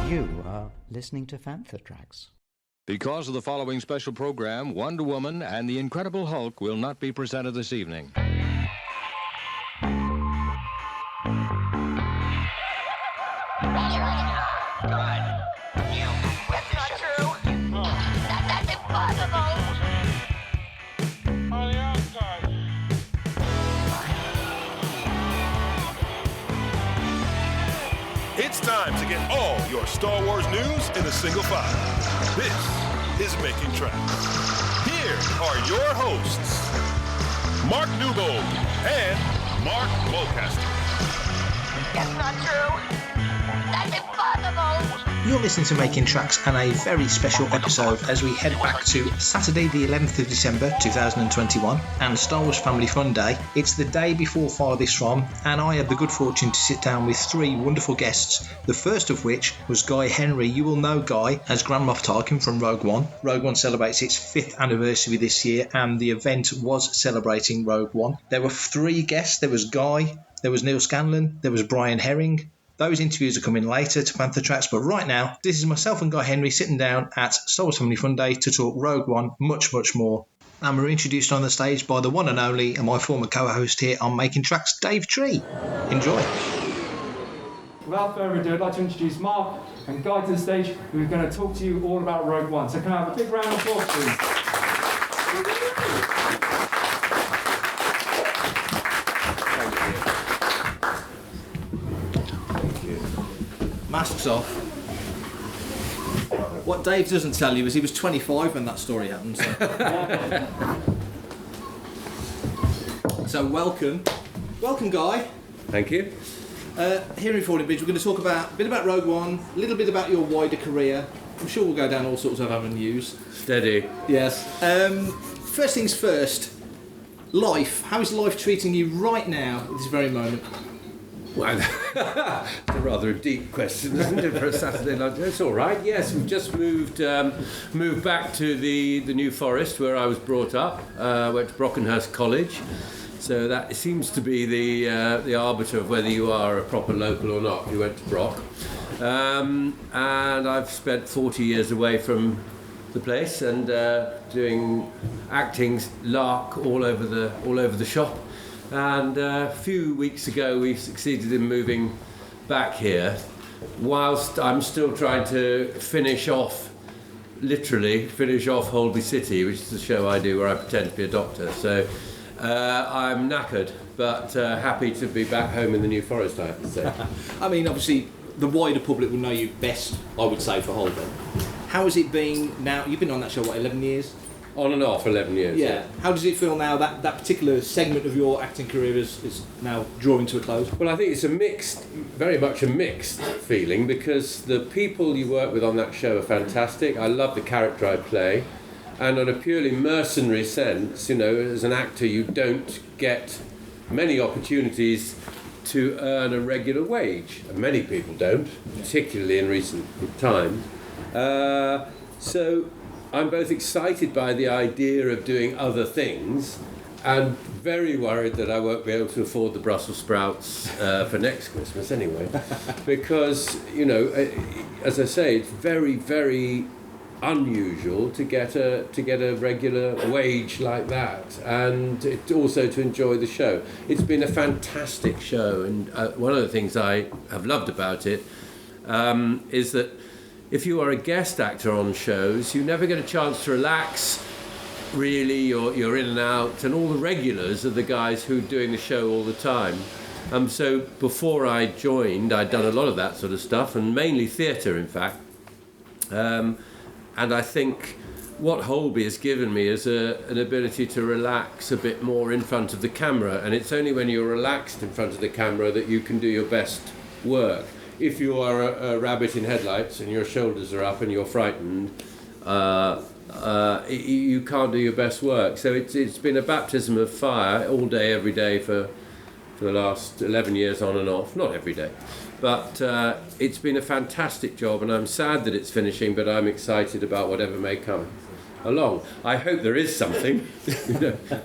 You are listening to Panther Tracks. Because of the following special program, Wonder Woman and the Incredible Hulk will not be presented this evening. It's time to get all your Star Wars news in a single file. This is Making Tracks. Here are your hosts, Mark Newbold and Mark Mulcaster. That's not true. That's impossible. You're listening to Making Tracks and a very special episode as we head back to Saturday the 11th of December 2021 and Star Wars Family Fun Day. It's the day before Farthest from, and I had the good fortune to sit down with three wonderful guests, the first of which was Guy Henry. You will know Guy as Grand Moff Tarkin from Rogue One. Rogue One celebrates its 5th anniversary this year and the event was celebrating Rogue One. There were three guests. There was Guy, there was Neil Scanlon, there was Brian Herring. Those interviews are coming later to Panther Tracks, but right now, this is myself and Guy Henry sitting down at Star Wars Family Fun Day to talk Rogue One, much, much more. And we're introduced on the stage by the one and only, and my former co-host here on Making Tracks, Dave Tree. Enjoy. Without further ado, I'd like to introduce Mark and Guy to the stage, who are going to talk to you all about Rogue One. So can I have a big round of applause, please? Masks off. What Dave doesn't tell you is he was 25 when that story happened. So welcome, Guy. Thank you. Here in Fording Bridge, we're going to talk a bit about Rogue One, a little bit about your wider career. I'm sure we'll go down all sorts of avenues. Steady. Yes. First things first. Life. How is life treating you right now at this very moment? Well, it's a rather deep question, isn't it, for a Saturday night? It's all right. Yes, we've just moved back to the New Forest where I was brought up. Went to Brockenhurst College, so that seems to be the arbiter of whether you are a proper local or not. You went to Brock, and I've spent 40 years away from the place and doing acting lark all over the shop. And a few weeks ago we succeeded in moving back here whilst I'm still trying to finish off Holby City, which is the show I do where I pretend to be a doctor. So I'm knackered but happy to be back home in the New Forest, I have to say. I mean, obviously the wider public will know you best, I would say, for Holden. How has it been now? You've been on that show, 11 years? On and off 11 years. Yeah. How does it feel now that particular segment of your acting career is now drawing to a close? Well, I think it's very much a mixed feeling because the people you work with on that show are fantastic. I love the character I play. And on a purely mercenary sense, as an actor, you don't get many opportunities to earn a regular wage. And many people don't, particularly in recent times. So I'm both excited by the idea of doing other things and very worried that I won't be able to afford the Brussels sprouts for next Christmas anyway. Because, as I say, it's very, very unusual to get a regular wage like that, and also to enjoy the show. It's been a fantastic show, and one of the things I have loved about it is that if you are a guest actor on shows, you never get a chance to relax, really. You're in and out, and all the regulars are the guys who are doing the show all the time. So before I joined, I'd done a lot of that sort of stuff, and mainly theatre, in fact. And I think what Holby has given me is an ability to relax a bit more in front of the camera, and it's only when you're relaxed in front of the camera that you can do your best work. If you are a rabbit in headlights and your shoulders are up and you're frightened, you can't do your best work. So it's been a baptism of fire all day, every day for the last 11 years on and off. Not every day. But it's been a fantastic job, and I'm sad that it's finishing, but I'm excited about whatever may come along. I hope there is something,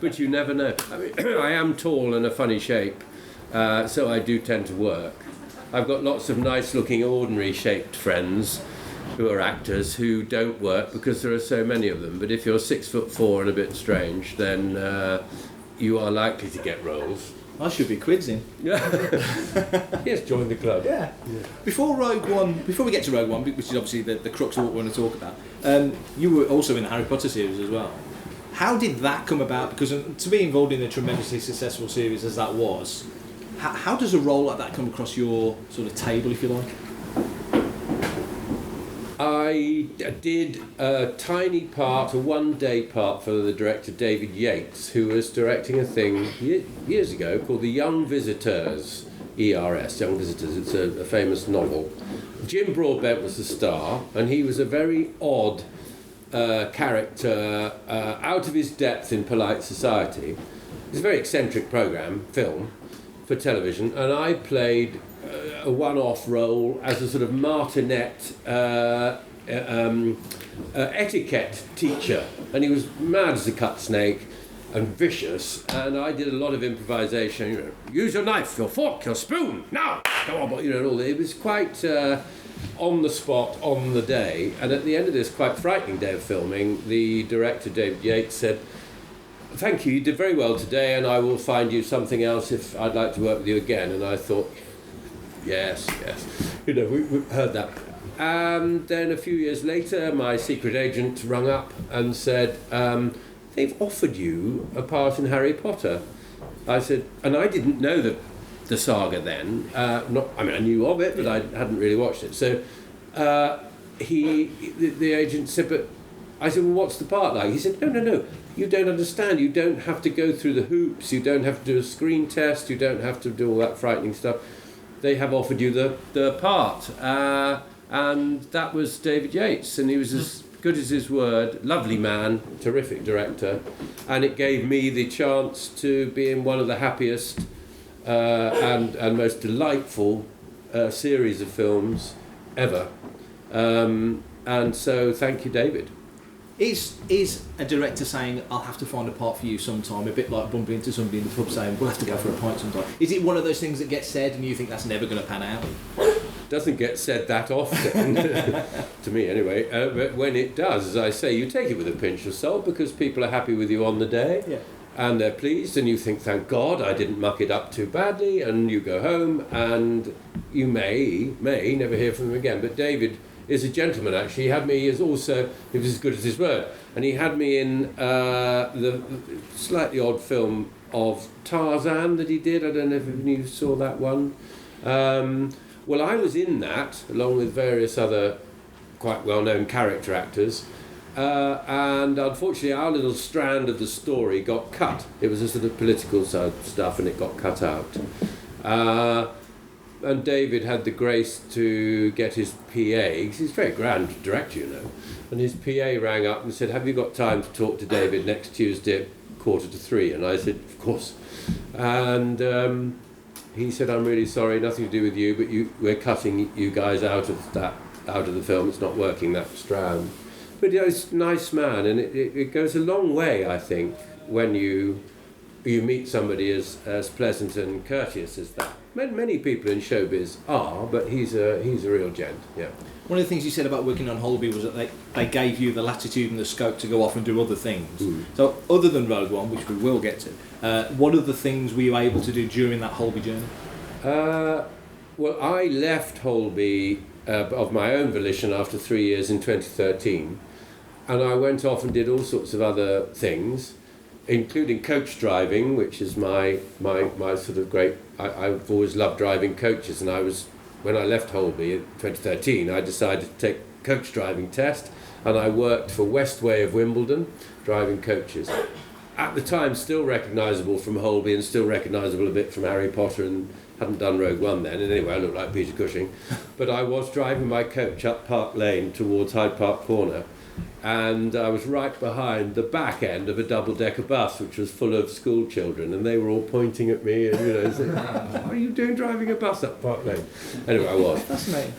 but you never know. I mean, I am tall and a funny shape, so I do tend to work. I've got lots of nice-looking, ordinary-shaped friends who are actors who don't work because there are so many of them. But if you're 6'4" and a bit strange, then you are likely to get roles. I should be quizzing. Yes, join the club. Yeah. Before we get to Rogue One, which is obviously the crux of what we want to talk about, you were also in the Harry Potter series as well. How did that come about? Because to be involved in a tremendously successful series as that was, how does a role like that come across your sort of table, if you like? I did a tiny part, a one-day part for the director David Yates, who was directing a thing years ago called The Young Visitors, ERS, Young Visitors. It's a famous novel. Jim Broadbent was the star, and he was a very odd character, out of his depth in polite society. It's a very eccentric film for television, and I played a one-off role as a sort of martinet etiquette teacher, and he was mad as a cut snake and vicious, and I did a lot of improvisation. Use your knife, your fork, your spoon, now! Come on, and all that. It was quite on the spot, on the day, and at the end of this quite frightening day of filming, the director, David Yates, said, "Thank you did very well today, and I will find you something else if I'd like to work with you again." And I thought, yes, we heard that. And then a few years later, my secret agent rung up and said, "They've offered you a part in Harry Potter." I said, and I didn't know the saga then. I knew of it, but I hadn't really watched it. So the agent said, but I said, "Well, what's the part like?" He said, No, you don't understand. You don't have to go through the hoops. You don't have to do a screen test. You don't have to do all that frightening stuff. They have offered you the part." And that was David Yates, and he was as good as his word, lovely man, terrific director, and it gave me the chance to be in one of the happiest and most delightful series of films ever. And so thank you, David. Is a director saying, "I'll have to find a part for you sometime," a bit like bumping into somebody in the pub saying, "We'll have to go for a pint sometime"? Is it one of those things that gets said and you think that's never going to pan out? Doesn't get said that often, to me anyway, but when it does, as I say, you take it with a pinch of salt because people are happy with you on the day, and they're pleased, and you think, thank God I didn't muck it up too badly, and you go home and you may never hear from them again. But David is a gentleman, actually. He had me he was as good as his word, and he had me in the slightly odd film of Tarzan that he did. I don't know if you saw that one. Well, I was in that, along with various other quite well-known character actors, and unfortunately our little strand of the story got cut. It was a sort of political stuff, and it got cut out. And David had the grace to get his PA, because he's a very grand director, and his PA rang up and said, "Have you got time to talk to David next Tuesday at 2:45? And I said, "Of course." And he said, "I'm really sorry, nothing to do with you, but we're cutting you guys out of the film. It's not working, that strand." But he's a nice man, and it goes a long way, I think, when you meet somebody as pleasant and courteous as that. Many people in showbiz are, but he's a real gent. Yeah. One of the things you said about working on Holby was that they gave you the latitude and the scope to go off and do other things. So other than Rogue One, which we will get to, what other things were you able to do during that Holby journey? Well, I left Holby of my own volition after 3 years in 2013, and I went off and did all sorts of other things, including coach driving, which is my sort of great. I've always loved driving coaches, and when I left Holby in 2013, I decided to take a coach driving test, and I worked for Westway of Wimbledon, driving coaches. At the time, still recognisable from Holby and still recognisable a bit from Harry Potter, and hadn't done Rogue One then, and anyway I looked like Peter Cushing. But I was driving my coach up Park Lane towards Hyde Park Corner, and I was right behind the back end of a double-decker bus which was full of school children, and they were all pointing at me and saying, "What are you doing driving a bus up Park Lane?" Anyway, I was. Fascinating.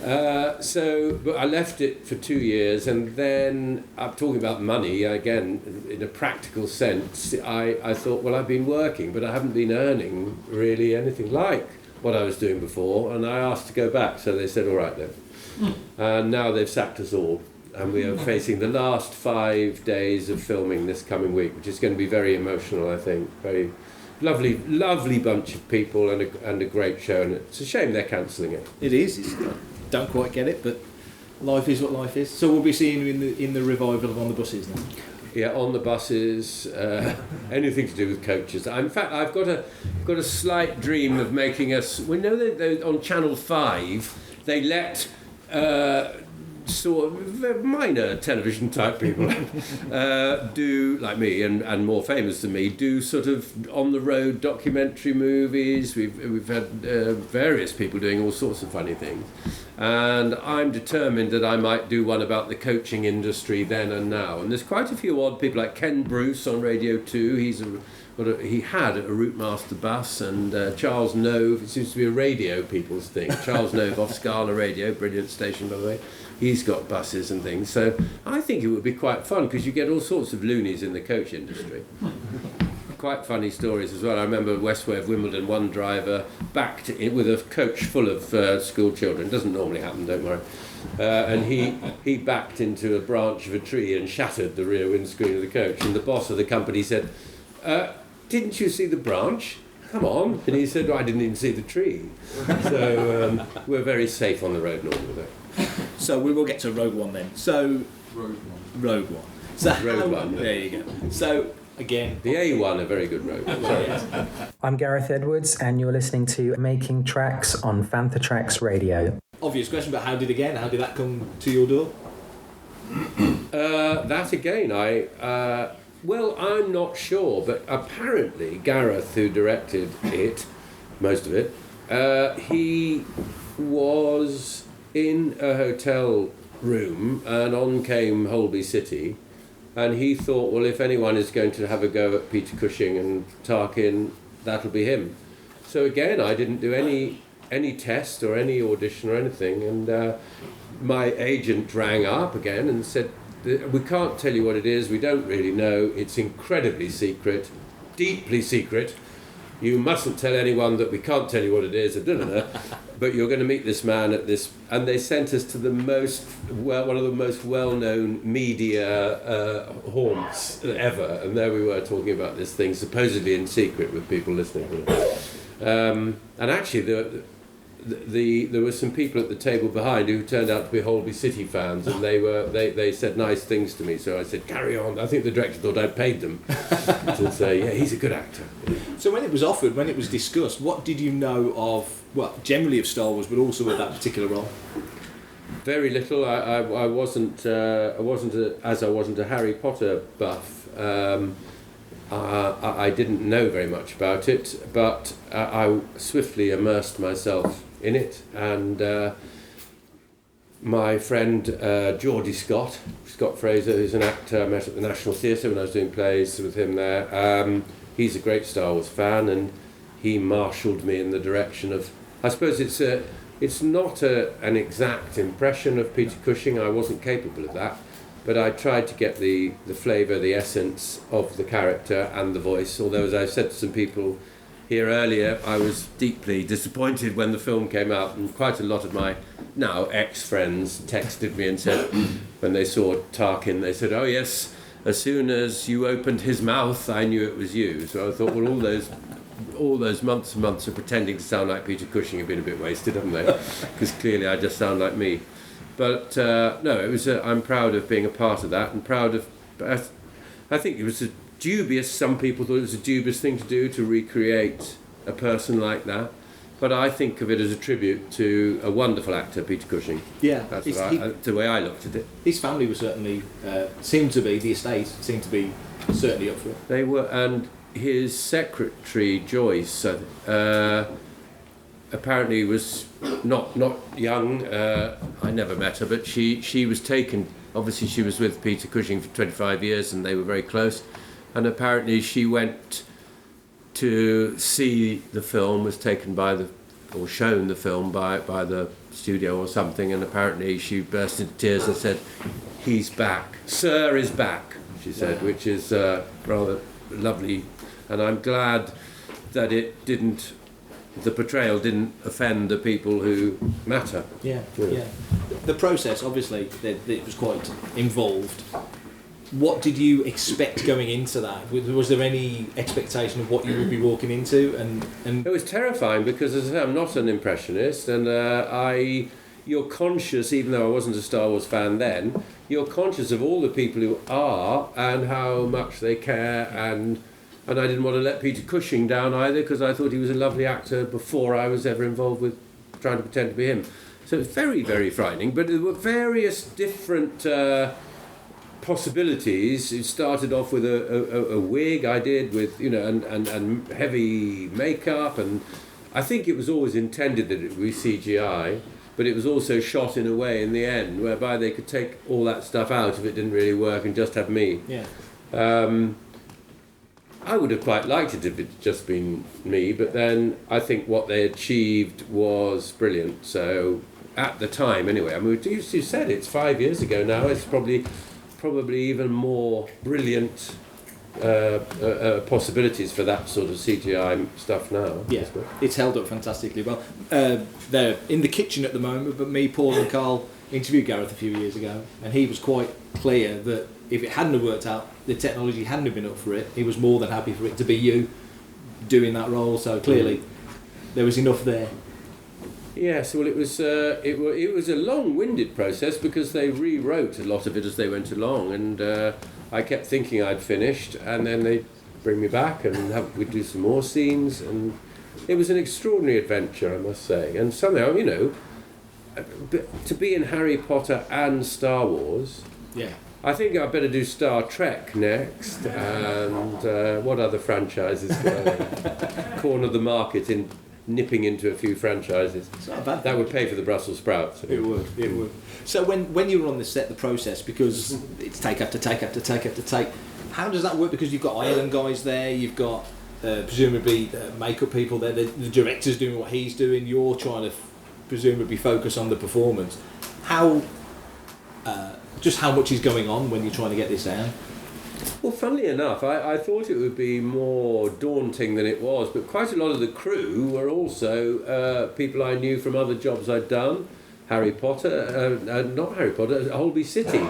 But I left it for 2 years, and then I'm talking about money again in a practical sense. I thought, well, I've been working, but I haven't been earning really anything like what I was doing before, and I asked to go back, so they said, all right then. And now they've sacked us all, and we are facing the last 5 days of filming this coming week, which is going to be very emotional, I think. Very lovely bunch of people and a great show, and it's a shame they're cancelling it. It is. I don't quite get it, but life is what life is. So we'll be seeing you in the revival of On the Buses then. Yeah, on the buses, anything to do with coaches. In fact, I've got a slight dream of making us. We know that on Channel 5 they let sort of minor television type people do, like me and more famous than me, do sort of on the road documentary movies. We've had various people doing all sorts of funny things, and I'm determined that I might do one about the coaching industry then and now. And there's quite a few odd people, like Ken Bruce on Radio 2. He had a Routemaster bus, and Charles Nove. It seems to be a radio people's thing. Charles Nove off Scala Radio, brilliant station by the way. He's got buses and things, so I think it would be quite fun because you get all sorts of loonies in the coach industry. Quite funny stories as well. I remember Westway of Wimbledon, one driver backed in with a coach full of school children. Doesn't normally happen, don't worry. And he backed into a branch of a tree and shattered the rear windscreen of the coach. And the boss of the company said, "Didn't you see the branch? Come on." And he said, "I didn't even see the tree." So we're very safe on the road normally, though. So we will get to Rogue One then. So Rogue One. So Rogue One. There you go. So again, the A1, a very good road. Sorry. I'm Gareth Edwards, and you're listening to Making Tracks on Fantha Tracks Radio. Obvious question, but how did that come to your door? That again, well, I'm not sure, but apparently Gareth, who directed it, most of it, he was in a hotel room, and on came Holby City, and he thought, well, if anyone is going to have a go at Peter Cushing and Tarkin, that'll be him. So again, I didn't do any test or any audition or anything, and my agent rang up again and said, "We can't tell you what it is, we don't really know, it's incredibly secret, deeply secret. You mustn't tell anyone that we can't tell you what it is, but you're going to meet this man at this..." And they sent us to one of the most well-known media haunts ever, and there we were talking about this thing, supposedly in secret with people listening. And actually, there were some people at the table behind who turned out to be Holby City fans, and they said nice things to me, so I said, "Carry on." I think the director thought I'd paid them to say, yeah, he's a good actor. So when it was offered, when it was discussed, what did you know of, well, generally of Star Wars, but also of that particular role? Very little. I wasn't a Harry Potter buff. I didn't know very much about it, but I swiftly immersed myself in it, and my friend Geordie Scott Fraser, who's an actor I met at the National Theatre when I was doing plays with him there, he's a great Star Wars fan, and he marshalled me in the direction of, I suppose it's not an exact impression of Peter Cushing. I wasn't capable of that, but I tried to get the flavour, the essence of the character and the voice, although, as I said to some people here earlier, I was deeply disappointed when the film came out, and quite a lot of my now ex-friends texted me and said, when they saw Tarkin, they said, "Oh yes, as soon as you opened his mouth, I knew it was you." So I thought, well, all those months and months of pretending to sound like Peter Cushing have been a bit wasted, haven't they? Because clearly I just sound like me. But no, it was. I'm proud of being a part of that, and proud of. I think it was dubious. Some people thought it was a dubious thing to do, to recreate a person like that. But I think of it as a tribute to a wonderful actor, Peter Cushing. Yeah, that's the way I looked at it. His family was certainly seemed to be, the estate seemed to be certainly up for it. They were, and his secretary Joyce apparently was not young. I never met her, but she was taken. Obviously, she was with Peter Cushing for 25 years, and they were very close. And apparently, she went to see the film, was taken or shown the film by the studio or something, and apparently she burst into tears and said, "He's back. Sir is back," she said, which is rather lovely. And I'm glad that it didn't the portrayal didn't offend the people who matter. Yeah. The process, obviously, it was quite involved. What did you expect going into that? Was there any expectation of what you would be walking into? And it was terrifying because, as I say, I'm not an impressionist, and you're conscious, even though I wasn't a Star Wars fan then, you're conscious of all the people who are and how much they care, and I didn't want to let Peter Cushing down either, because I thought he was a lovely actor before I was ever involved with trying to pretend to be him. So it was very, very frightening, but there were various different possibilities. It started off with a wig I did with, and heavy makeup, and I think it was always intended that it would be CGI, but it was also shot in a way in the end whereby they could take all that stuff out if it didn't really work and just have me. Yeah. I would have quite liked it if it had just been me, but then I think what they achieved was brilliant. So at the time, anyway, I mean, you said it's 5 years ago now. It's probably even more brilliant possibilities for that sort of CGI stuff now. Yeah, it's held up fantastically well. They're in the kitchen at the moment, but me, Paul and Carl interviewed Gareth a few years ago, and he was quite clear that if it hadn't have worked out, the technology hadn't have been up for it, he was more than happy for it to be you doing that role. So clearly there was enough there. Yes, well, it was a long-winded process because they rewrote a lot of it as they went along, and I kept thinking I'd finished, and then they'd bring me back and we'd do some more scenes, and it was an extraordinary adventure, I must say. And somehow, to be in Harry Potter and Star Wars, yeah, I think I'd better do Star Trek next, and what other franchises corner the market in nipping into a few franchises. It's not a bad thing. That would pay for the Brussels sprouts. It would. So when you were on the set, the process, because it's take after take after take after take, how does that work? Because you've got Ireland guys there, you've got presumably makeup people there, the director's doing what he's doing, you're trying to presumably focus on the performance. How much is going on when you're trying to get this down? Well, funnily enough, I thought it would be more daunting than it was, but quite a lot of the crew were also people I knew from other jobs I'd done. Not Harry Potter, Holby City.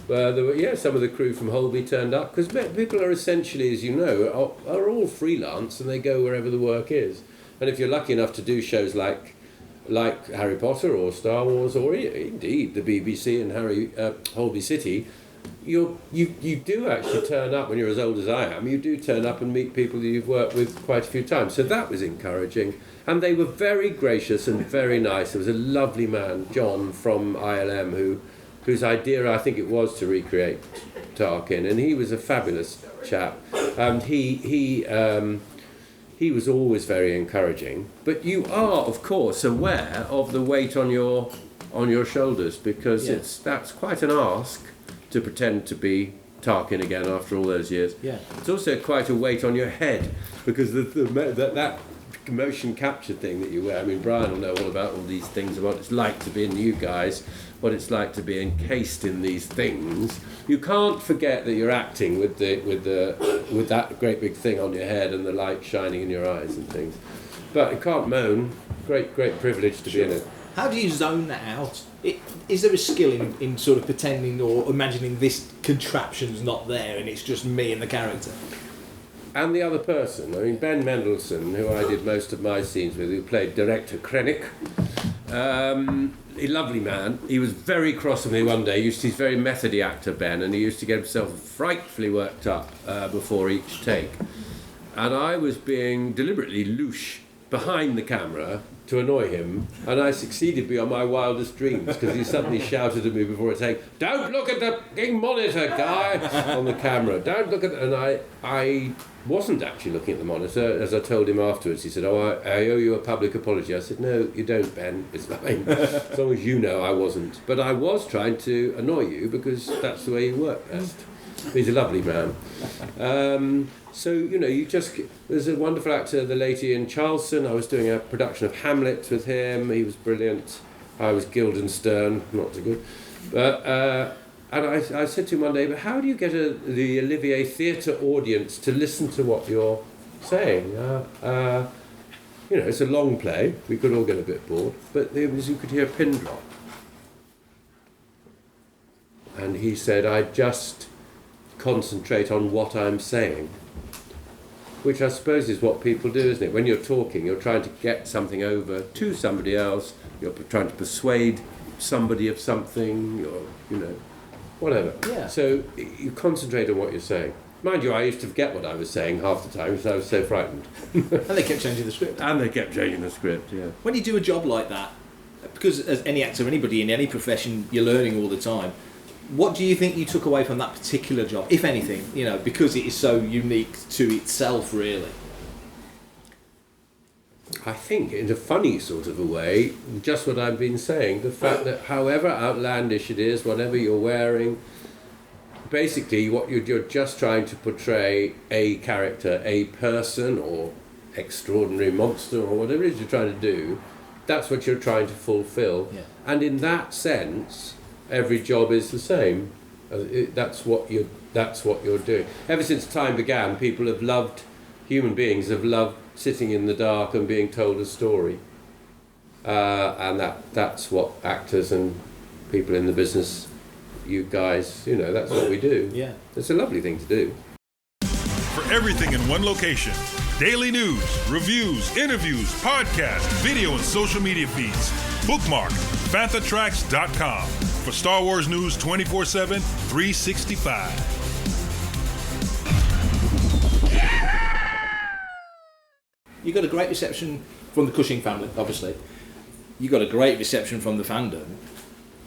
There were, some of the crew from Holby turned up, because people are essentially, as you know, are all freelance, and they go wherever the work is. And if you're lucky enough to do shows like Harry Potter or Star Wars, or indeed the BBC and Holby City, you do actually turn up when you're as old as I am. You do turn up and meet people that you've worked with quite a few times. So that was encouraging. And they were very gracious and very nice. There was a lovely man, John, from ILM, whose idea I think it was to recreate Tarkin, and he was a fabulous chap. He was always very encouraging. But you are, of course, aware of the weight on your shoulders, because that's quite an ask to pretend to be Tarkin again after all those years. Yeah. It's also quite a weight on your head, because that motion capture thing that you wear. I mean, Brian will know all about all these things, what it's like to be in you guys, what it's like to be encased in these things. You can't forget that you're acting with that great big thing on your head and the light shining in your eyes and things. But you can't moan. Great privilege to be in it. How do you zone that out? Is there a skill in sort of pretending or imagining this contraption's not there and it's just me and the character? And the other person. I mean, Ben Mendelsohn, who I did most of my scenes with, who played Director Krennic, a lovely man. He was very cross with me one day. He's a very methody actor, Ben, and he used to get himself frightfully worked up before each take. And I was being deliberately louche behind the camera to annoy him, and I succeeded beyond my wildest dreams, because he suddenly shouted at me before a take, "Don't look at the fucking monitor, guy!" on the camera. Don't look at... And I wasn't actually looking at the monitor. As I told him afterwards, he said, "Oh, I owe you a public apology." I said, "No, you don't, Ben. It's fine. As long as you know I wasn't. But I was trying to annoy you, because that's the way you work best." He's a lovely man. So, there's a wonderful actor, the late Ian Charlson. I was doing a production of Hamlet with him. He was brilliant. I was Guildenstern, not so good. But, and I said to him one day, "But how do you get the Olivier Theatre audience to listen to what you're saying?" it's a long play. We could all get a bit bored, but you could hear a pin drop. And he said, I just concentrate on what I'm saying. Which I suppose is what people do, isn't it? When you're talking, you're trying to get something over to somebody else, you're trying to persuade somebody of something, whatever. Yeah. So you concentrate on what you're saying. Mind you, I used to forget what I was saying half the time because I was so frightened. And they kept changing the script. Yeah. When you do a job like that, because as any actor, anybody in any profession, you're learning all the time. What do you think you took away from that particular job, if anything, because it is so unique to itself, really? I think, in a funny sort of a way, just what I've been saying, the fact that however outlandish it is, whatever you're wearing, basically what you're just trying to portray a character, a person, or extraordinary monster, or whatever it is you're trying to do, that's what you're trying to fulfill. Yeah. And in that sense, every job is the same. That's what you're doing. Ever since time began, human beings have loved sitting in the dark and being told a story. And that's what actors and people in the business, you guys, that's what we do. Yeah. It's a lovely thing to do. For everything in one location, daily news, reviews, interviews, podcasts, video and social media feeds, bookmark FanthaTracks.com for Star Wars news 24/7, 365. You got a great reception from the Cushing family, obviously. You got a great reception from the fandom.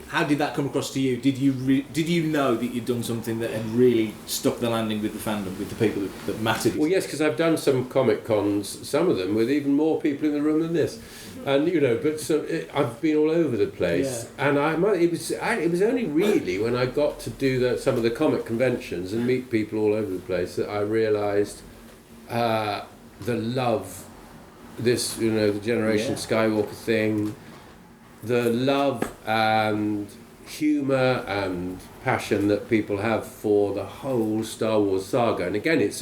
How did that come across to you? Did you know that you'd done something that had really stuck the landing with the fandom, with the people that mattered? Well, yes, because I've done some Comic Cons, some of them with even more people in the room than this, and I've been all over the place. Yeah. And it was only really when I got to do some of the comic conventions and meet people all over the place that I realised the love, the Generation Skywalker thing. The love and humour and passion that people have for the whole Star Wars saga. And again, it's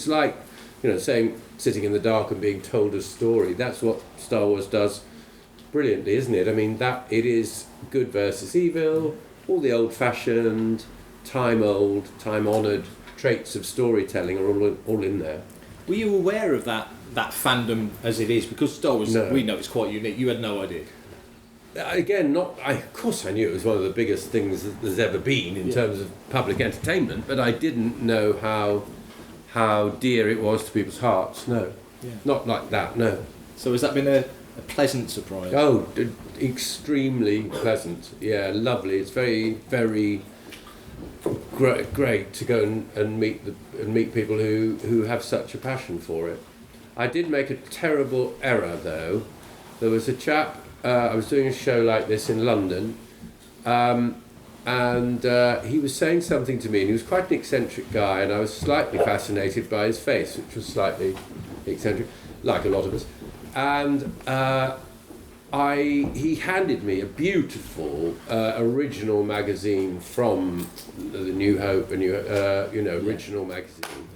like, sitting in the dark and being told a story. That's what Star Wars does brilliantly, isn't it? I mean, that it is good versus evil, all the old-fashioned, time-old, time-honoured traits of storytelling are all in there. Were you aware of that fandom as it is? Because Star Wars, we know it's quite unique. You had no idea. Again, of course I knew it was one of the biggest things that there's ever been in terms of public entertainment, but I didn't know how dear it was to people's hearts. No, not like that. No. So has that been a pleasant surprise? Oh, extremely pleasant. Yeah, lovely. It's very, very great to go and meet people who have such a passion for it. I did make a terrible error though. There was a chap. I was doing a show like this in London, and he was saying something to me, and he was quite an eccentric guy, and I was slightly fascinated by his face, which was slightly eccentric, like a lot of us. And he handed me a beautiful original magazine from the New Hope, original magazine.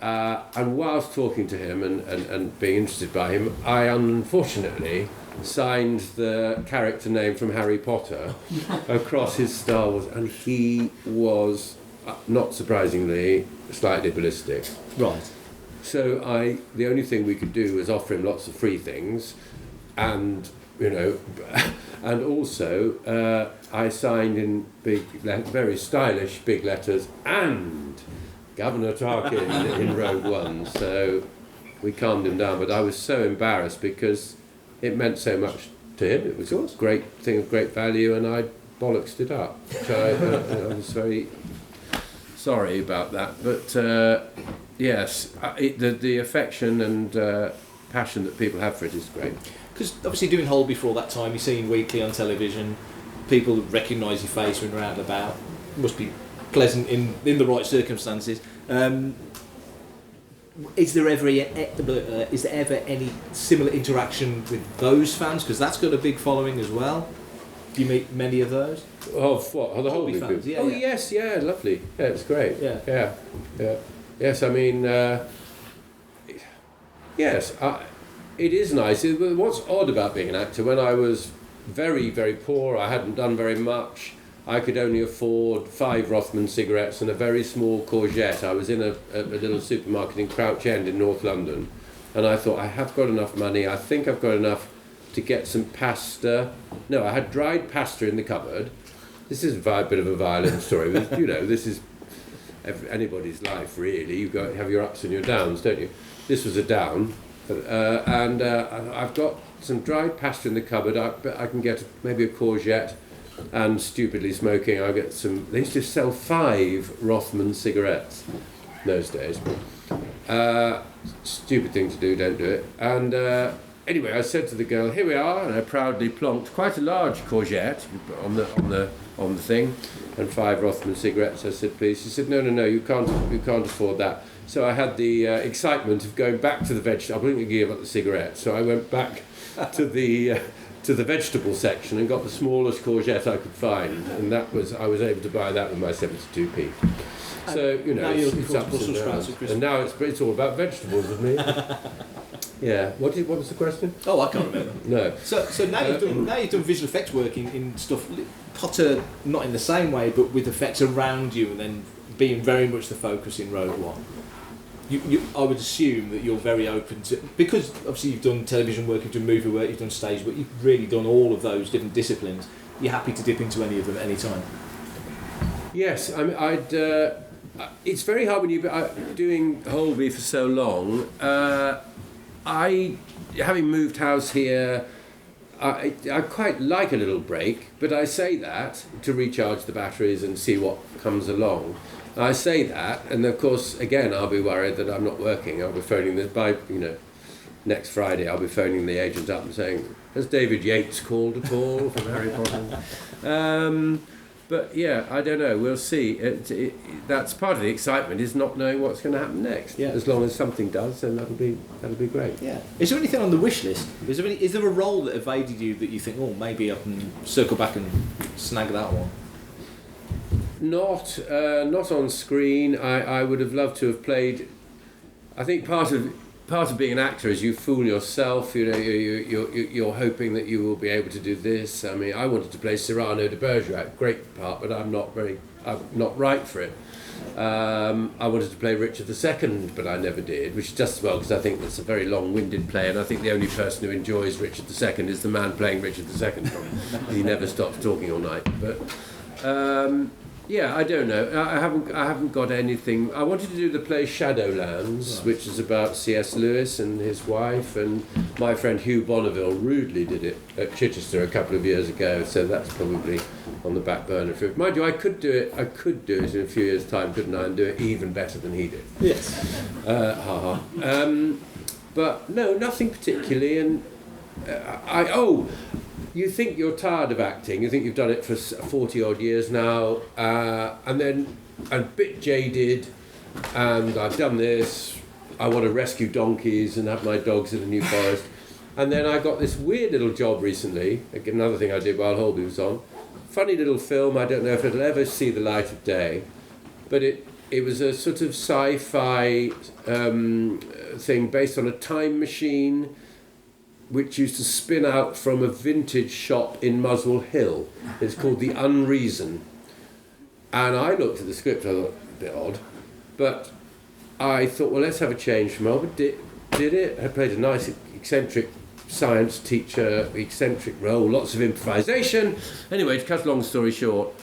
And whilst talking to him and being interested by him, I unfortunately signed the character name from Harry Potter across his Star Wars, and he was, not surprisingly, slightly ballistic. Right. So the only thing we could do was offer him lots of free things, and and also I signed in very stylish big letters, and Governor Tarkin in Rogue One. So we calmed him down, but I was so embarrassed because it meant so much to him. It was a great thing of great value, and I bollocksed it up. So I was very sorry about that. But yes, the affection and passion that people have for it is great. Because obviously doing Holby for all that time, you're seeing weekly on television, people recognise your face when you're out and about. It must be pleasant in the right circumstances. Is there ever any similar interaction with those fans? Because that's got a big following as well. Do you meet many of those? Of what? Oh, the Holby fans? Yeah, yes, yeah, lovely. Yeah, it's great. Yeah. Yes, I mean, yes, It is nice. What's odd about being an actor, when I was very, very poor, I hadn't done very much, I could only afford 5 Rothman cigarettes and a very small courgette. I was in a little supermarket in Crouch End in North London, and I thought, I have got enough money, I think I've got enough to get some pasta. No, I had dried pasta in the cupboard. This is a bit of a violent story, but this is anybody's life, really. You have your ups and your downs, don't you? This was a down, and I've got some dried pasta in the cupboard. I can get maybe a courgette, and stupidly smoking, I get some. They used to sell 5 Rothman cigarettes in those days. Stupid thing to do, don't do it. And anyway, I said to the girl, "Here we are," and I proudly plonked quite a large courgette on the thing, and 5 Rothman cigarettes. I said, "Please." She said, "No, you can't afford that." So I had the excitement of going back to the vegetable. I wouldn't give up the cigarette, so I went back to the vegetable section and got the smallest courgette I could find, and I was able to buy that with my 72p. So now you're looking it's for ups Brussels and sprouts downs. at Christmas. And now it's all about vegetables with me. Yeah. What was the question? Oh, I can't remember. No. So now you've done visual effects work in stuff, Potter, not in the same way, but with effects around you, and then being very much the focus in Rogue One. I would assume that you're very open to, because obviously you've done television work, you've done movie work, you've done stage work, you've really done all of those different disciplines. You're happy to dip into any of them at any time. Yes, I mean, it's very hard when you've been doing Holby for so long. Having moved house here, I quite like a little break, but I say that to recharge the batteries and see what comes along. I say that, and of course, again, I'll be worried that I'm not working. I'll be phoning next Friday, I'll be phoning the agent up and saying, "Has David Yates called at all from Harry Potter?" But yeah, I don't know. We'll see. That's part of the excitement, is not knowing what's going to happen next. Yeah. As long as something does, then that'll be great. Yeah. Is there anything on the wish list? Is there a role that evaded you that you think, oh, maybe I can circle back and snag that one? Not on screen. I would have loved to have played. I think part of being an actor is you fool yourself. You're hoping that you will be able to do this. I mean, I wanted to play Cyrano de Bergerac, great part, but I'm not right for it. I wanted to play Richard II, but I never did, which is just as well, because I think that's a very long-winded play, and I think the only person who enjoys Richard II is the man playing Richard II. He never stops talking all night. But yeah, I don't know. I haven't got anything. I wanted to do the play Shadowlands, which is about C.S. Lewis and his wife, and my friend Hugh Bonneville rudely did it at Chichester a couple of years ago, so that's probably on the back burner for it. Mind you, I could do it in a few years' time, couldn't I, and do it even better than he did. Yes. But no, nothing particularly, and you think you're tired of acting, you think you've done it for 40 odd years now, and then I'm a bit jaded, and I've done this, I want to rescue donkeys and have my dogs in the New Forest, and then I got this weird little job recently, another thing I did while Holby was on, funny little film, I don't know if it'll ever see the light of day, but it was a sort of sci-fi thing based on a time machine which used to spin out from a vintage shop in Muswell Hill. It's called The Unreason. And I looked at the script, I thought, a bit odd. But I thought, well, let's have a change from Albert. Did it. I played a nice, eccentric science teacher, eccentric role, lots of improvisation. Anyway, to cut a long story short,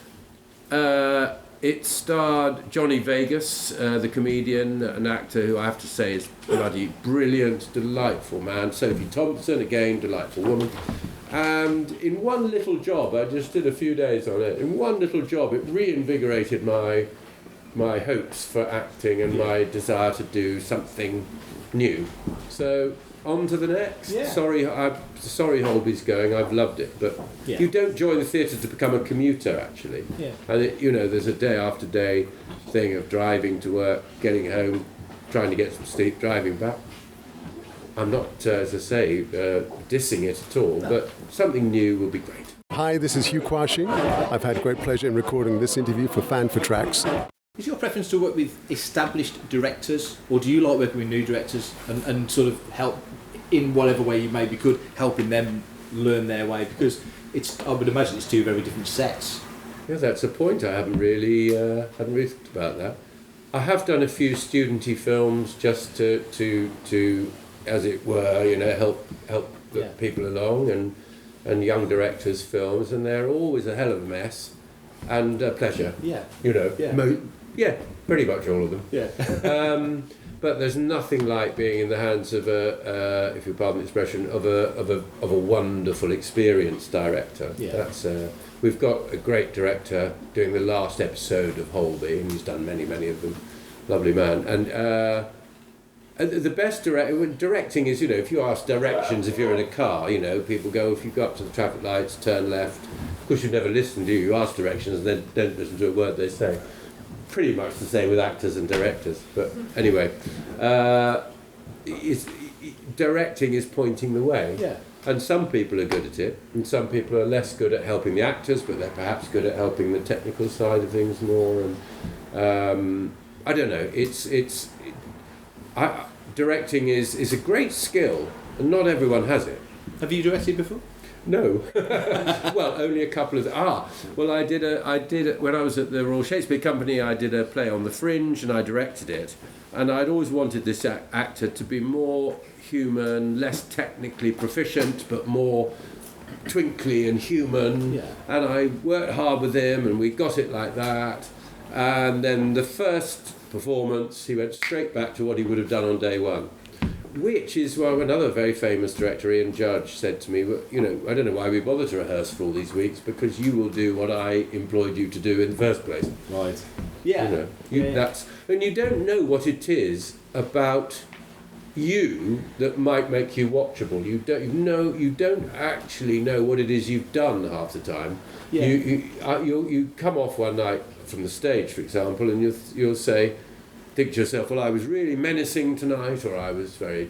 it starred Johnny Vegas, the comedian, an actor who I have to say is bloody brilliant, delightful man. Sophie Thompson, again, delightful woman. And in one little job, I just did a few days on it, in one little job it reinvigorated my hopes for acting and my desire to do something new. So on to the next. Yeah. Sorry Holby's going, I've loved it, but you don't join the theatre to become a commuter, actually. Yeah. And there's a day after day thing of driving to work, getting home, trying to get some sleep, driving back. I'm not, as I say, dissing it at all, but something new will be great. Hi, this is Hugh Quashing. I've had great pleasure in recording this interview for Fan4Tracks. Is your preference to work with established directors, or do you like working with new directors and sort of help in whatever way you maybe could, helping them learn their way, because I would imagine it's two very different sets. Yeah, that's a point. I hadn't really thought about that. I have done a few studenty films just to as it were, help people along, and young directors' films, and they're always a hell of a mess and a pleasure. Yeah. Pretty much all of them. Yeah. But there's nothing like being in the hands of if you pardon the expression, of a wonderful, experienced director. Yeah. That's we've got a great director doing the last episode of Holby, and he's done many of them. Lovely man. And the best directing is, if you ask directions, if you're in a car, people go, if you go up to the traffic lights, turn left. Of course, you never listen, do you? You ask directions and then don't listen to a word they say. Pretty much the same with actors and directors. But anyway, directing is pointing the way. Yeah. And some people are good at it, and some people are less good at helping the actors, but they're perhaps good at helping the technical side of things more. And I don't know. Directing is a great skill, and not everyone has it. Have you directed before? No. Well, only a couple of... Well, I did when I was at the Royal Shakespeare Company, I did a play on The Fringe, and I directed it. And I'd always wanted this actor to be more human, less technically proficient, but more twinkly and human. Yeah. And I worked hard with him, and we got it like that. And then the first performance, he went straight back to what he would have done on day one. Which is why another very famous director, Ian Judge, said to me, I don't know why we bother to rehearse for all these weeks, because you will do what I employed you to do in the first place. Right. Yeah. And you don't know what it is about you that might make you watchable. You don't actually know what it is you've done half the time. Yeah. You come off one night from the stage, for example, and you'll think to yourself, well, I was really menacing tonight, or I was very...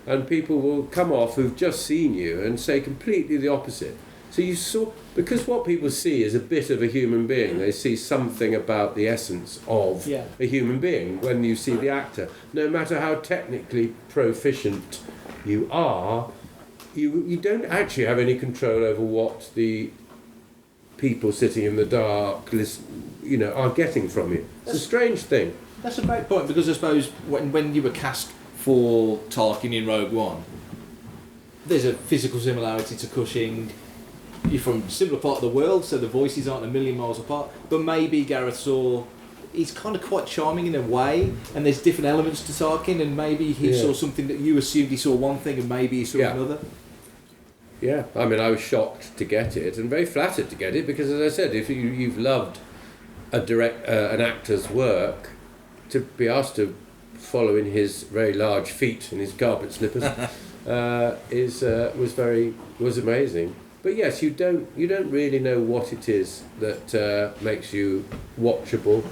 and people will come off who've just seen you and say completely the opposite. So because what people see is a bit of a human being. They see something about the essence of a human being when you see the actor. No matter how technically proficient you are, you don't actually have any control over what the people sitting in the dark are getting from you. It's a strange thing. That's a great point, because I suppose when you were cast for Tarkin in Rogue One, there's a physical similarity to Cushing. You're from a similar part of the world, so the voices aren't a million miles apart, but maybe Gareth saw... He's kind of quite charming in a way, and there's different elements to Tarkin, and maybe he saw something that you assumed he saw one thing, and maybe he saw another. Yeah, I mean, I was shocked to get it, and very flattered to get it, because, as I said, if you've loved an actor's work, to be asked to follow in his very large feet and his carpet slippers was amazing. But yes, you don't really know what it is that makes you watchable.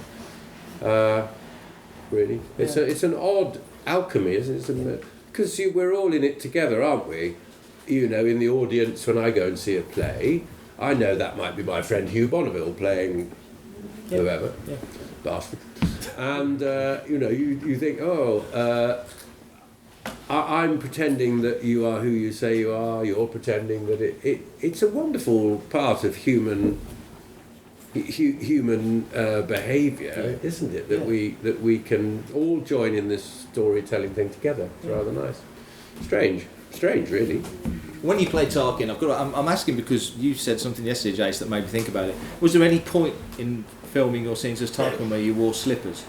Really, it's an odd alchemy, isn't it? Because we're all in it together, aren't we? In the audience when I go and see a play, I know that might be my friend Hugh Bonneville playing whoever, bastard. And you think, I'm pretending that you are who you say you are. You're pretending that it's a wonderful part of human behaviour, isn't it? That we can all join in this storytelling thing together. It's rather nice. Strange, really. When you play Tarkin, I'm asking because you said something yesterday, Jace, that made me think about it. Was there any point in filming your scenes as Tarkin where you wore slippers?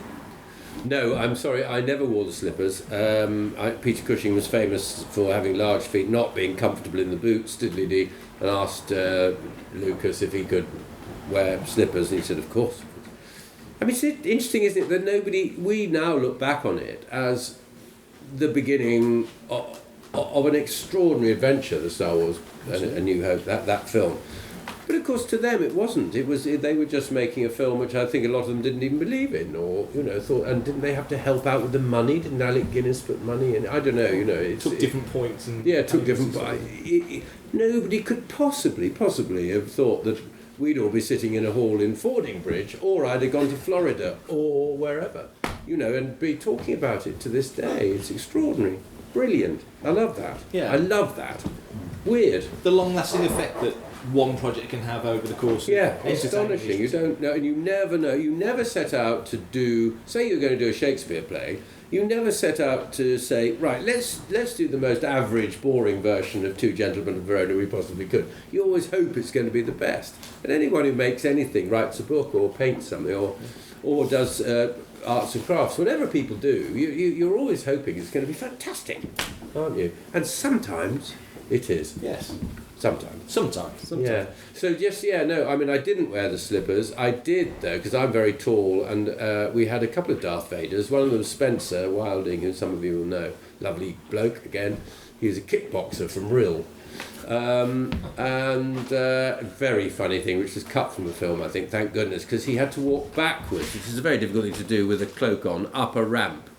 No, I'm sorry, I never wore the slippers. Peter Cushing was famous for having large feet, not being comfortable in the boots, diddly-dee, and asked Lucas if he could wear slippers, and he said, of course. I mean, it's interesting, isn't it, that we now look back on it as the beginning of an extraordinary adventure, the Star Wars A New Hope, that film. But of course, to them it wasn't. They were just making a film which I think a lot of them didn't even believe in, or thought. And didn't they have to help out with the money? Didn't Alec Guinness put money in? I don't know. It took different points. It took different. Nobody could possibly have thought that we'd all be sitting in a hall in Fordingbridge, or I'd have gone to Florida or wherever, and be talking about it to this day. It's extraordinary. brilliant. I love that. Yeah. I love that. Weird. The long-lasting effect that one project can have over the course of astonishing. You don't know, and you never know. You never set out to do. Say you're going to do a Shakespeare play. You never set out to say, right, let's do the most average, boring version of Two Gentlemen of Verona we possibly could. You always hope it's going to be the best. And anyone who makes anything, writes a book or paints something or does arts and crafts, whatever people do, you're always hoping it's going to be fantastic, aren't you? And sometimes it is. Yes. Sometimes. Yeah. So I didn't wear the slippers. I did, though, because I'm very tall, and we had a couple of Darth Vaders. One of them was Spencer Wilding, who some of you will know. Lovely bloke, again. He was a kickboxer from Rill. A very funny thing, which was cut from the film, I think, thank goodness, because he had to walk backwards, which is a very difficult thing to do with a cloak on, up a ramp.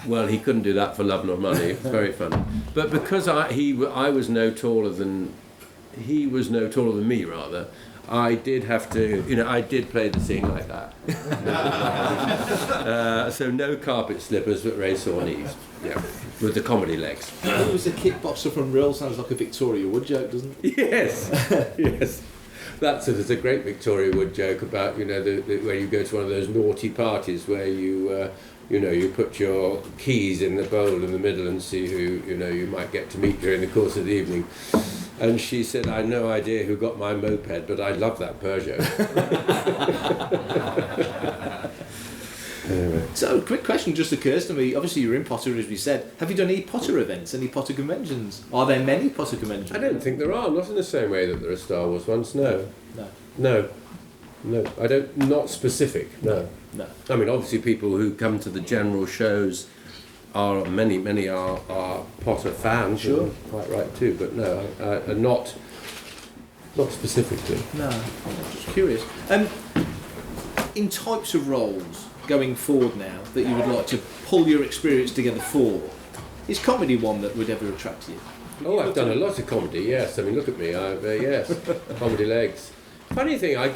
Well, he couldn't do that for love nor money. It's very funny. But because he was no taller than me, rather, I did have to, I did play the scene like that. So no carpet slippers, but racer knees. Yeah, with the comedy legs. He was a kickboxer from Rill. Sounds like a Victoria Wood joke, doesn't it? Yes, yes. There's a great Victoria Wood joke about, where you go to one of those naughty parties where you put your keys in the bowl in the middle and see who, you might get to meet during the course of the evening. And she said, I had no idea who got my moped, but I love that Peugeot. Anyway. So, a quick question just occurs to me. Obviously, you're in Potter, as we said. Have you done any Potter events, any Potter conventions? Are there many Potter conventions? I don't think there are, not in the same way that there are Star Wars ones, no. No. I don't, not specific, no. No. I mean, obviously people who come to the general shows many are Potter fans, sure, quite right too, but no, not specifically. No, I'm just curious. In types of roles going forward now that you would like to pull your experience together for, is comedy one that would ever attract you? Oh, I've done a lot of comedy. Yes, I mean, look at me. Yes, comedy legs. Funny thing, I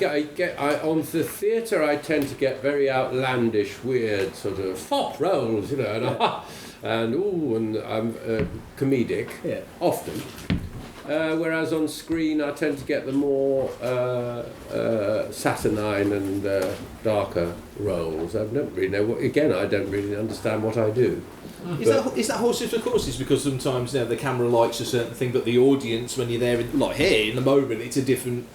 on the theatre I tend to get very outlandish, weird sort of fop roles, and I'm comedic, often. Whereas on screen I tend to get the more saturnine and darker roles. I don't really know what. Again, I don't really understand what I do. Is that horses for courses? Because sometimes the camera likes a certain thing, but the audience, when you're there, like here in the moment, it's a different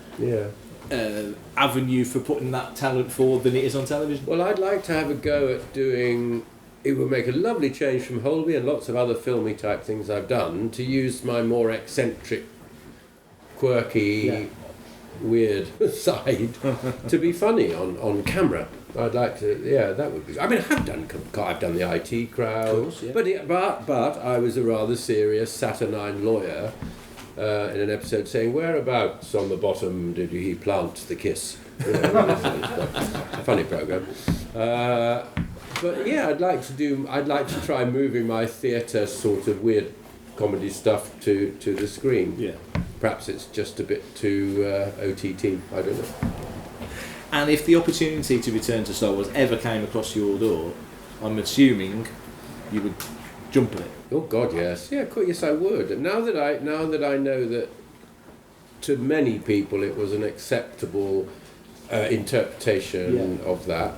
avenue for putting that talent forward than it is on television. Well, I'd like to have a go at doing. It would make a lovely change from Holby and lots of other filmy type things I've done to use my more eccentric, quirky, weird side to be funny on camera. I'd like to, that would be. I mean, I've done the IT crowd, of course, but I was a rather serious saturnine lawyer in an episode saying, "Whereabouts on the bottom did he plant the kiss?" A funny program. But yeah, I'd like to try moving my theatre sort of weird comedy stuff to the screen. Yeah. Perhaps it's just a bit too OTT. I don't know. And if the opportunity to return to Star Wars ever came across your door, I'm assuming you would jump at it. Oh God, yes. Yeah, yes, I would. And now that I know that to many people it was an acceptable interpretation of that,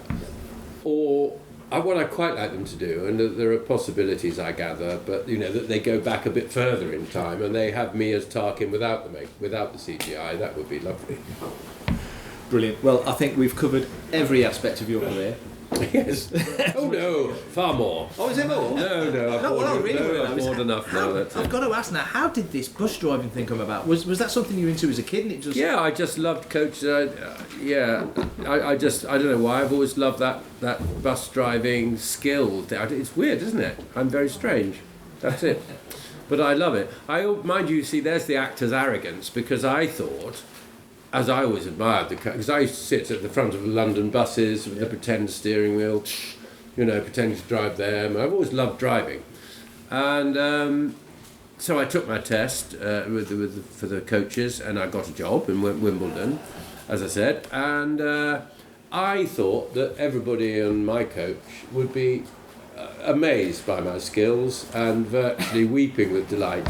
or what I quite like them to do, and there are possibilities I gather, but that they go back a bit further in time and they have me as Tarkin without the CGI. That would be lovely. Brilliant. Well, I think we've covered every aspect of your career. Yes. Oh no, far more. Oh, is there more? No. I've more enough now. I've got to ask now. How did this bus driving thing come about? Was that something you were into as a kid? And it just I just loved coaches. I don't know why. I've always loved that bus driving skill. It's weird, isn't it? I'm very strange. That's it. But I love it. Mind you, see, there's the actor's arrogance, because I thought, as I always admired because I used to sit at the front of London buses with the pretend steering wheel, pretending to drive them. I've always loved driving, and so I took my test for the coaches, and I got a job in Wimbledon, as I said, and I thought that everybody on my coach would be amazed by my skills and virtually weeping with delight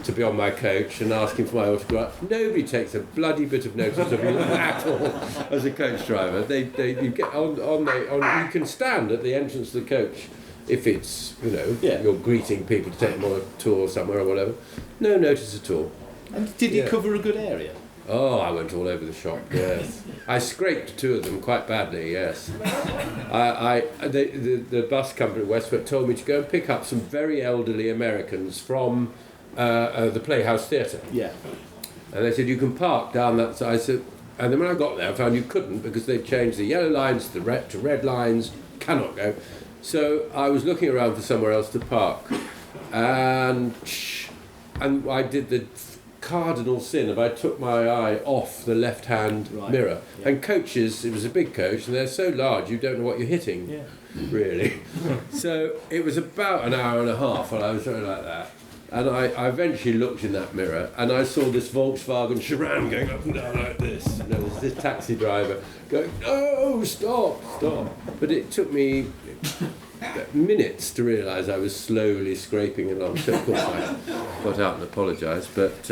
to be on my coach and asking for my autograph. Nobody takes a bloody bit of notice of you at all as a coach driver. You get you can stand at the entrance to the coach if it's, you're greeting people to take them on a tour somewhere or whatever. No notice at all. And did you cover a good area? Oh, I went all over the shop, yes. I scraped 2 of them quite badly, yes. The bus company, Westford, told me to go and pick up some very elderly Americans from the Playhouse Theatre. Yeah. And they said, you can park down that side. I said, and then when I got there, I found you couldn't because they'd changed the yellow lines to red lines, cannot go. So I was looking around for somewhere else to park. And I did the cardinal sin of I took my eye off the left-hand mirror. Yeah. And coaches, it was a big coach, and they're so large you don't know what you're hitting, really. So it was about an hour and a half while I was something like that. And I eventually looked in that mirror and I saw this Volkswagen Chiron going up and down like this. And there was this taxi driver going, no, stop. But it took me minutes to realise I was slowly scraping along. So of course I got out and apologised. But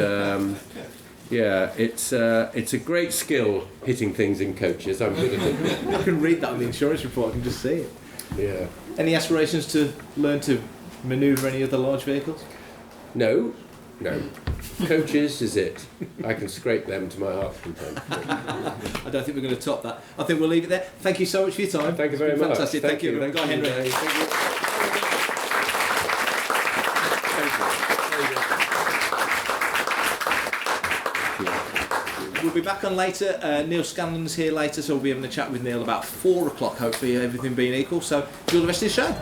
it's a great skill hitting things in coaches. I'm good at it. I can read that on the insurance report. I can just see it. Yeah. Any aspirations to learn to manoeuvre any other large vehicles? No. Coaches is it. I can scrape them to my heart's content. I don't think we're going to top that. I think we'll leave it there. Thank you so much for your time. Thank you very much. Fantastic. Thank you. Guy Henry. Thank you. We'll be back on later. Neil Scanlon's here later, so we'll be having a chat with Neil about 4 o'clock, hopefully everything being equal. So enjoy the rest of the show.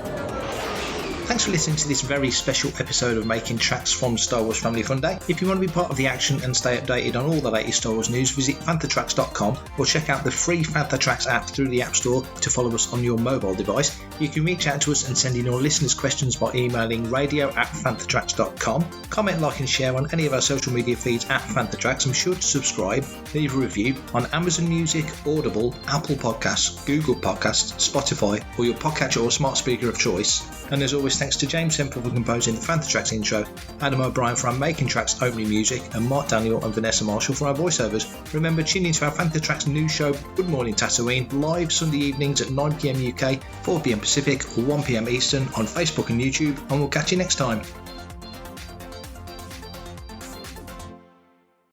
Thanks for listening to this very special episode of Making Tracks from Star Wars Family Fun Day. If you want to be part of the action and stay updated on all the latest Star Wars news, visit fanthatracks.com or check out the free Fantha Tracks app through the App Store to follow us on your mobile device. You can reach out to us and send in your listeners' questions by emailing radio@fanthatracks.com. Comment, like and share on any of our social media feeds at Fanthatracks, and be sure to subscribe, leave a review on Amazon Music, Audible, Apple Podcasts, Google Podcasts, Spotify, or your podcatcher or smart speaker of choice. And as always, thanks to James Semple for composing the Fantha Tracks intro, Adam O'Brien for our Making Tracks opening music, and Mark Daniel and Vanessa Marshall for our voiceovers. Remember, tune into our Fantha Tracks news show, Good Morning Tatooine, live Sunday evenings at 9pm UK, 4pm Pacific or 1pm Eastern on Facebook and YouTube, and we'll catch you next time.